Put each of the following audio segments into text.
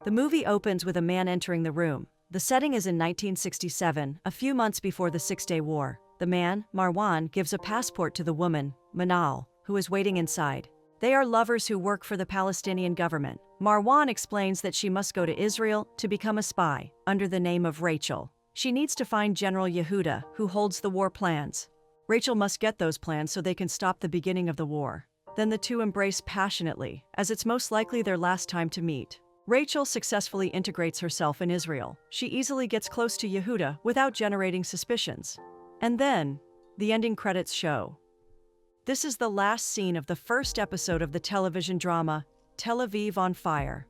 The movie opens with a man entering the room. The setting is in 1967, a few months before the Six-Day War. The man, Marwan, gives a passport to the woman, Manal, who is waiting inside. They are lovers who work for the Palestinian government. Marwan explains that she must go to Israel to become a spy, under the name of Rachel. She needs to find General Yehuda, who holds the war plans. Rachel must get those plans so they can stop the beginning of the war. Then the two embrace passionately, as it's most likely their last time to meet. Rachel successfully integrates herself in Israel. She easily gets close to Yehuda without generating suspicions. And then, the ending credits show. This is the last scene of the first episode of the television drama, Tel Aviv on Fire.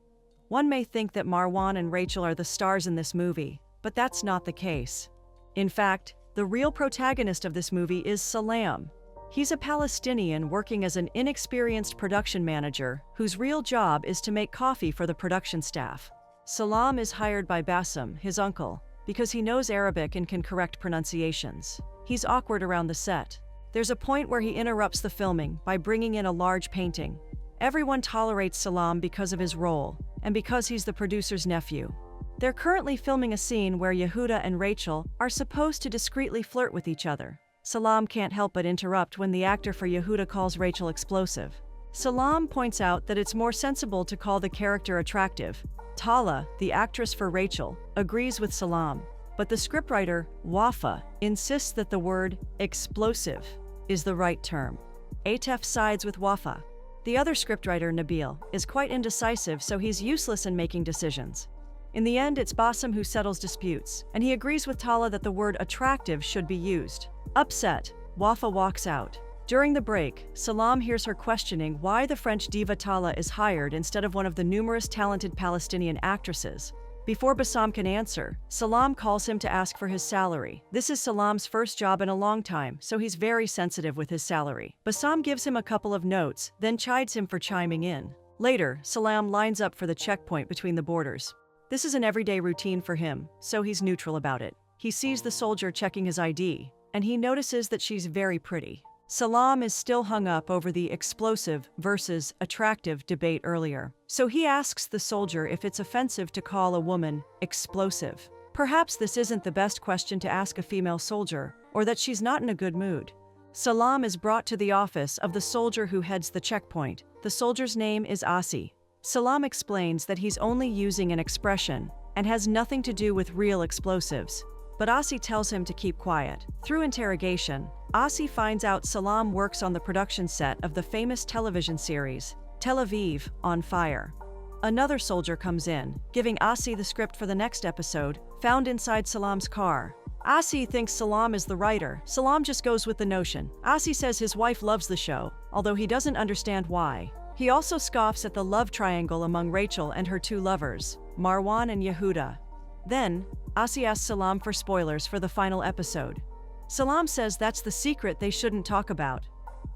One may think that Marwan and Rachel are the stars in this movie, but that's not the case. In fact, the real protagonist of this movie is Salam. He's a Palestinian working as an inexperienced production manager whose real job is to make coffee for the production staff. Salam is hired by Bassem, his uncle, because he knows Arabic and can correct pronunciations. He's awkward around the set. There's a point where he interrupts the filming by bringing in a large painting. Everyone tolerates Salam because of his role, and because he's the producer's nephew. They're currently filming a scene where Yehuda and Rachel are supposed to discreetly flirt with each other. Salam can't help but interrupt when the actor for Yehuda calls Rachel explosive. Salam points out that it's more sensible to call the character attractive. Tala, the actress for Rachel, agrees with Salam, but the scriptwriter, Wafa, insists that the word explosive is the right term. Atef sides with Wafa. The other scriptwriter, Nabil, is quite indecisive, so he's useless in making decisions. In the end, it's Bassem who settles disputes, and he agrees with Tala that the word attractive should be used. Upset, Wafa walks out. During the break, Salam hears her questioning why the French diva Tala is hired instead of one of the numerous talented Palestinian actresses. Before Bassem can answer, Salam calls him to ask for his salary. This is Salam's first job in a long time, so he's very sensitive with his salary. Bassem gives him a couple of notes, then chides him for chiming in. Later, Salam lines up for the checkpoint between the borders. This is an everyday routine for him, so he's neutral about it. He sees the soldier checking his ID, and he notices that she's very pretty. Salam is still hung up over the explosive versus attractive debate earlier, so he asks the soldier if it's offensive to call a woman explosive. Perhaps this isn't the best question to ask a female soldier, or that she's not in a good mood. Salam is brought to the office of the soldier who heads the checkpoint. The soldier's name is Asi. Salam explains that he's only using an expression and has nothing to do with real explosives. But Asi tells him to keep quiet. Through interrogation, Asi finds out Salam works on the production set of the famous television series, Tel Aviv on Fire. Another soldier comes in, giving Asi the script for the next episode, found inside Salam's car. Asi thinks Salam is the writer. Salam just goes with the notion. Asi says his wife loves the show, although he doesn't understand why. He also scoffs at the love triangle among Rachel and her two lovers, Marwan and Yehuda. Then, Asi asks Salam for spoilers for the final episode. Salam says that's the secret they shouldn't talk about.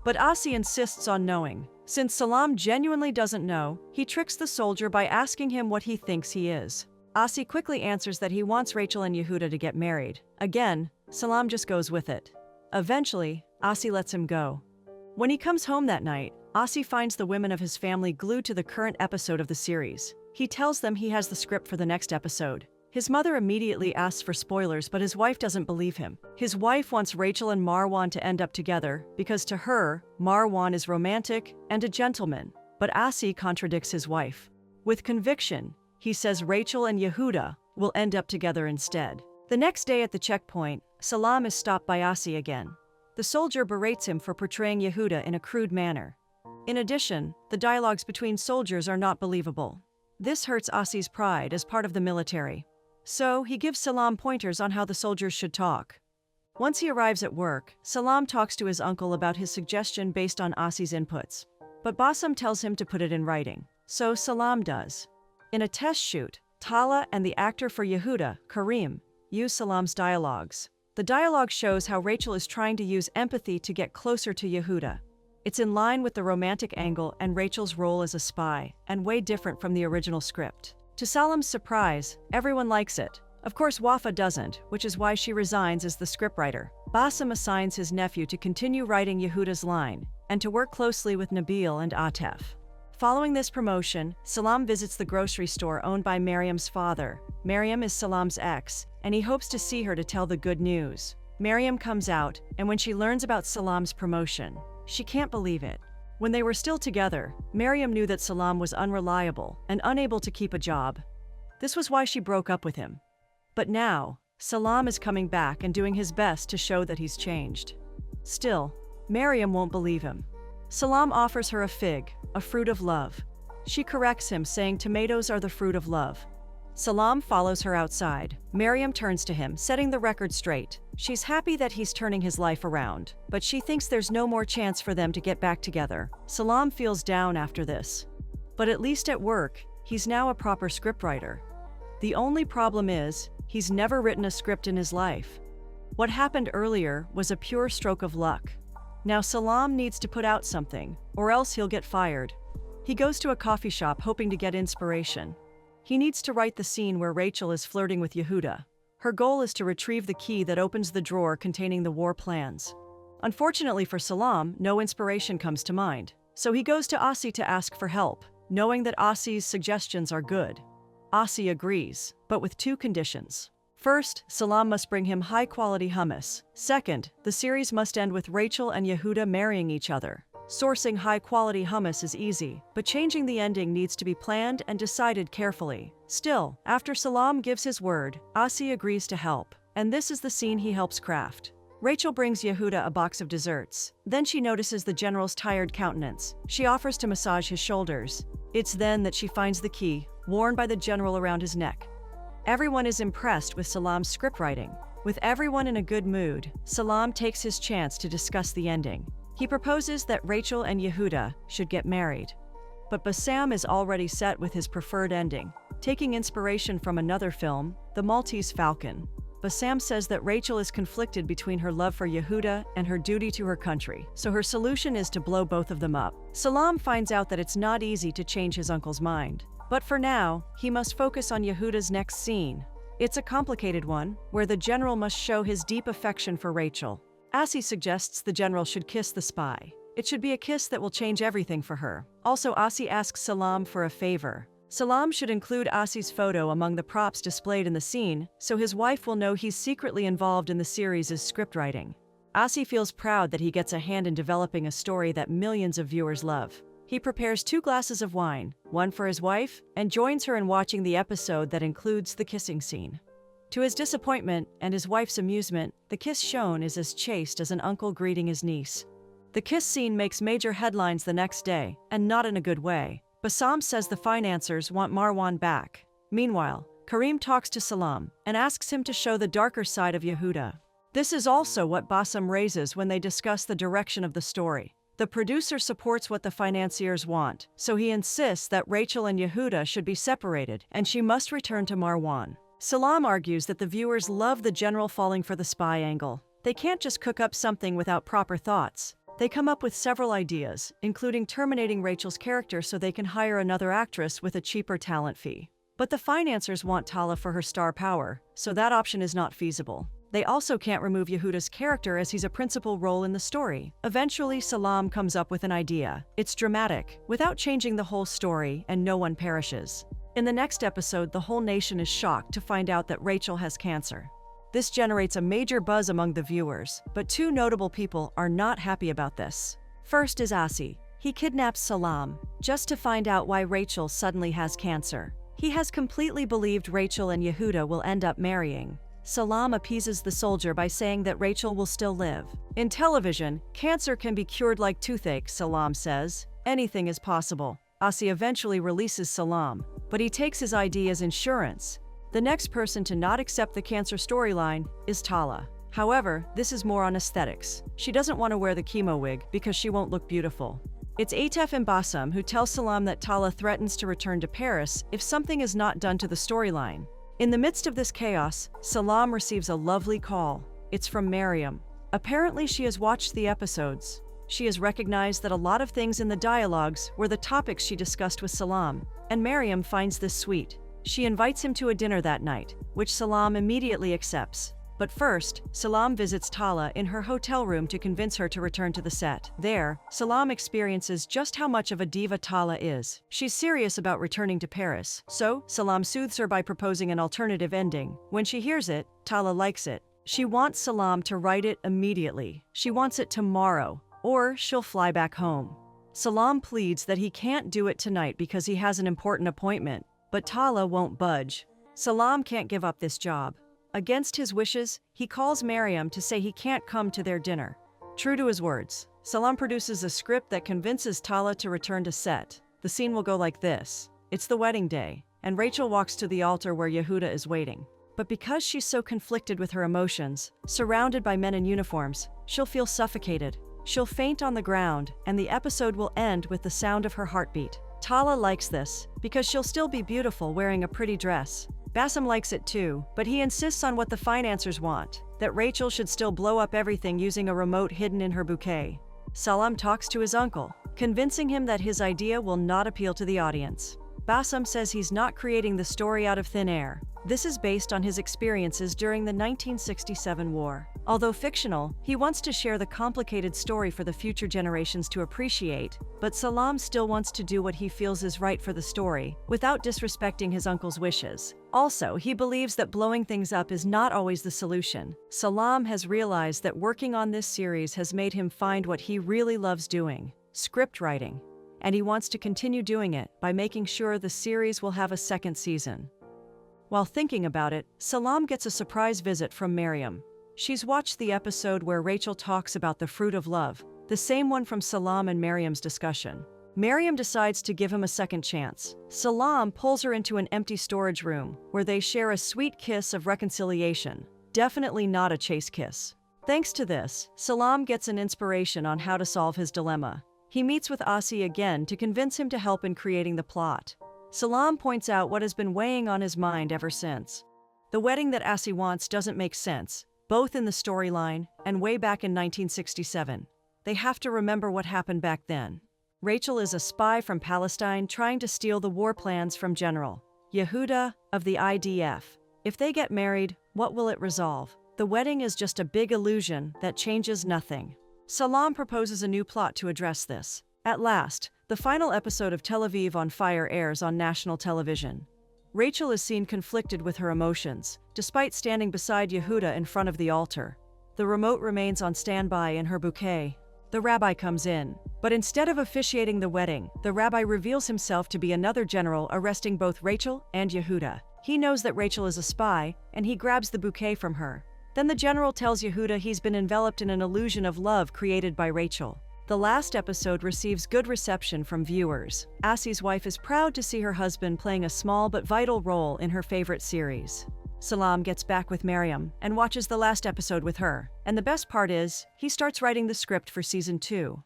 But Asi insists on knowing. Since Salam genuinely doesn't know, he tricks the soldier by asking him what he thinks he is. Asi quickly answers that he wants Rachel and Yehuda to get married. Again, Salam just goes with it. Eventually, Asi lets him go. When he comes home that night, Asi finds the women of his family glued to the current episode of the series. He tells them he has the script for the next episode. His mother immediately asks for spoilers, but his wife doesn't believe him. His wife wants Rachel and Marwan to end up together because to her, Marwan is romantic and a gentleman. But Asi contradicts his wife. With conviction, he says Rachel and Yehuda will end up together instead. The next day at the checkpoint, Salam is stopped by Asi again. The soldier berates him for portraying Yehuda in a crude manner. In addition, the dialogues between soldiers are not believable. This hurts Asi's pride as part of the military. So, he gives Salam pointers on how the soldiers should talk. Once he arrives at work, Salam talks to his uncle about his suggestion based on Asi's inputs. But Bassem tells him to put it in writing. So Salam does. In a test shoot, Tala and the actor for Yehuda, Karim, use Salam's dialogues. The dialogue shows how Rachel is trying to use empathy to get closer to Yehuda. It's in line with the romantic angle and Rachel's role as a spy, and way different from the original script. To Salam's surprise, everyone likes it. Of course, Wafa doesn't, which is why she resigns as the scriptwriter. Bassem assigns his nephew to continue writing Yehuda's line, and to work closely with Nabil and Atef. Following this promotion, Salam visits the grocery store owned by Mariam's father. Mariam is Salam's ex, and he hopes to see her to tell the good news. Mariam comes out, and when she learns about Salam's promotion, she can't believe it. When they were still together, Mariam knew that Salam was unreliable and unable to keep a job. This was why she broke up with him. But now, Salam is coming back and doing his best to show that he's changed. Still, Mariam won't believe him. Salam offers her a fig, a fruit of love. She corrects him, saying tomatoes are the fruit of love. Salam follows her outside. Mariam turns to him, setting the record straight. She's happy that he's turning his life around, but she thinks there's no more chance for them to get back together. Salam feels down after this. But at least at work, he's now a proper scriptwriter. The only problem is, he's never written a script in his life. What happened earlier was a pure stroke of luck. Now Salam needs to put out something, or else he'll get fired. He goes to a coffee shop hoping to get inspiration. He needs to write the scene where Rachel is flirting with Yehuda. Her goal is to retrieve the key that opens the drawer containing the war plans. Unfortunately for Salam, no inspiration comes to mind. So he goes to Asi to ask for help, knowing that Asi's suggestions are good. Asi agrees, but with two conditions. First, Salam must bring him high-quality hummus. Second, the series must end with Rachel and Yehuda marrying each other. Sourcing high-quality hummus is easy, but changing the ending needs to be planned and decided carefully. Still, after Salam gives his word, Asi agrees to help, and this is the scene he helps craft. Rachel brings Yehuda a box of desserts. Then she notices the general's tired countenance. She offers to massage his shoulders. It's then that she finds the key, worn by the general around his neck. Everyone is impressed with Salam's scriptwriting. With everyone in a good mood, Salam takes his chance to discuss the ending. He proposes that Rachel and Yehuda should get married. But Bassam is already set with his preferred ending. Taking inspiration from another film, The Maltese Falcon, Bassam says that Rachel is conflicted between her love for Yehuda and her duty to her country, so her solution is to blow both of them up. Salam finds out that it's not easy to change his uncle's mind. But for now, he must focus on Yehuda's next scene. It's a complicated one, where the general must show his deep affection for Rachel. Asi suggests the general should kiss the spy. It should be a kiss that will change everything for her. Also, Asi asks Salam for a favor. Salam should include Asi's photo among the props displayed in the scene, so his wife will know he's secretly involved in the series' scriptwriting. Asi feels proud that he gets a hand in developing a story that millions of viewers love. He prepares 2 glasses of wine, one for his wife, and joins her in watching the episode that includes the kissing scene. To his disappointment and his wife's amusement, the kiss shown is as chaste as an uncle greeting his niece. The kiss scene makes major headlines the next day, and not in a good way. Bassam says the financiers want Marwan back. Meanwhile, Karim talks to Salam and asks him to show the darker side of Yehuda. This is also what Bassam raises when they discuss the direction of the story. The producer supports what the financiers want, so he insists that Rachel and Yehuda should be separated and she must return to Marwan. Salam argues that the viewers love the general falling for the spy angle. They can't just cook up something without proper thoughts. They come up with several ideas, including terminating Rachel's character so they can hire another actress with a cheaper talent fee. But the financiers want Tala for her star power, so that option is not feasible. They also can't remove Yehuda's character as he's a principal role in the story. Eventually, Salam comes up with an idea. It's dramatic, without changing the whole story, and no one perishes. In the next episode, the whole nation is shocked to find out that Rachel has cancer. This generates a major buzz among the viewers, but 2 notable people are not happy about this. First is Asi. He kidnaps Salam, just to find out why Rachel suddenly has cancer. He has completely believed Rachel and Yehuda will end up marrying. Salam appeases the soldier by saying that Rachel will still live. In television, cancer can be cured like toothache, Salam says. Anything is possible. Asi eventually releases Salam, but he takes his ID as insurance. The next person to not accept the cancer storyline is Tala. However, this is more on aesthetics. She doesn't want to wear the chemo wig because she won't look beautiful. It's Atef and Bassam who tell Salam that Tala threatens to return to Paris if something is not done to the storyline. In the midst of this chaos, Salam receives a lovely call. It's from Mariam. Apparently, she has watched the episodes. She has recognized that a lot of things in the dialogues were the topics she discussed with Salam, and Mariam finds this sweet. She invites him to a dinner that night, which Salam immediately accepts. But first, Salam visits Tala in her hotel room to convince her to return to the set. There, Salam experiences just how much of a diva Tala is. She's serious about returning to Paris, so Salam soothes her by proposing an alternative ending. When she hears it, Tala likes it. She wants Salam to write it immediately. She wants it tomorrow, or she'll fly back home. Salam pleads that he can't do it tonight because he has an important appointment, but Tala won't budge. Salam can't give up this job. Against his wishes, he calls Mariam to say he can't come to their dinner. True to his words, Salam produces a script that convinces Tala to return to set. The scene will go like this. It's the wedding day, and Rachel walks to the altar where Yehuda is waiting. But because she's so conflicted with her emotions, surrounded by men in uniforms, she'll feel suffocated. She'll faint on the ground, and the episode will end with the sound of her heartbeat. Tala likes this, because she'll still be beautiful wearing a pretty dress. Bassem likes it too, but he insists on what the financiers want, that Rachel should still blow up everything using a remote hidden in her bouquet. Salam talks to his uncle, convincing him that his idea will not appeal to the audience. Bassem says he's not creating the story out of thin air. This is based on his experiences during the 1967 war. Although fictional, he wants to share the complicated story for the future generations to appreciate, but Salam still wants to do what he feels is right for the story, without disrespecting his uncle's wishes. Also, he believes that blowing things up is not always the solution. Salam has realized that working on this series has made him find what he really loves doing: script writing. And he wants to continue doing it by making sure the series will have a second season. While thinking about it, Salam gets a surprise visit from Mariam. She's watched the episode where Rachel talks about the fruit of love, the same one from Salam and Mariam's discussion. Mariam decides to give him a second chance. Salam pulls her into an empty storage room, where they share a sweet kiss of reconciliation. Definitely not a chase kiss. Thanks to this, Salam gets an inspiration on how to solve his dilemma. He meets with Asi again to convince him to help in creating the plot. Salam points out what has been weighing on his mind ever since. The wedding that Asi wants doesn't make sense, both in the storyline and way back in 1967. They have to remember what happened back then. Rachel is a spy from Palestine trying to steal the war plans from General Yehuda of the IDF. If they get married, what will it resolve? The wedding is just a big illusion that changes nothing. Salam proposes a new plot to address this. At last, the final episode of Tel Aviv on Fire airs on national television. Rachel is seen conflicted with her emotions, despite standing beside Yehuda in front of the altar. The remote remains on standby in her bouquet. The rabbi comes in, but instead of officiating the wedding, the rabbi reveals himself to be another general arresting both Rachel and Yehuda. He knows that Rachel is a spy, and he grabs the bouquet from her. Then the general tells Yehuda he's been enveloped in an illusion of love created by Rachel. The last episode receives good reception from viewers. Asi's wife is proud to see her husband playing a small but vital role in her favorite series. Salam gets back with Mariam and watches the last episode with her. And the best part is, he starts writing the script for season 2.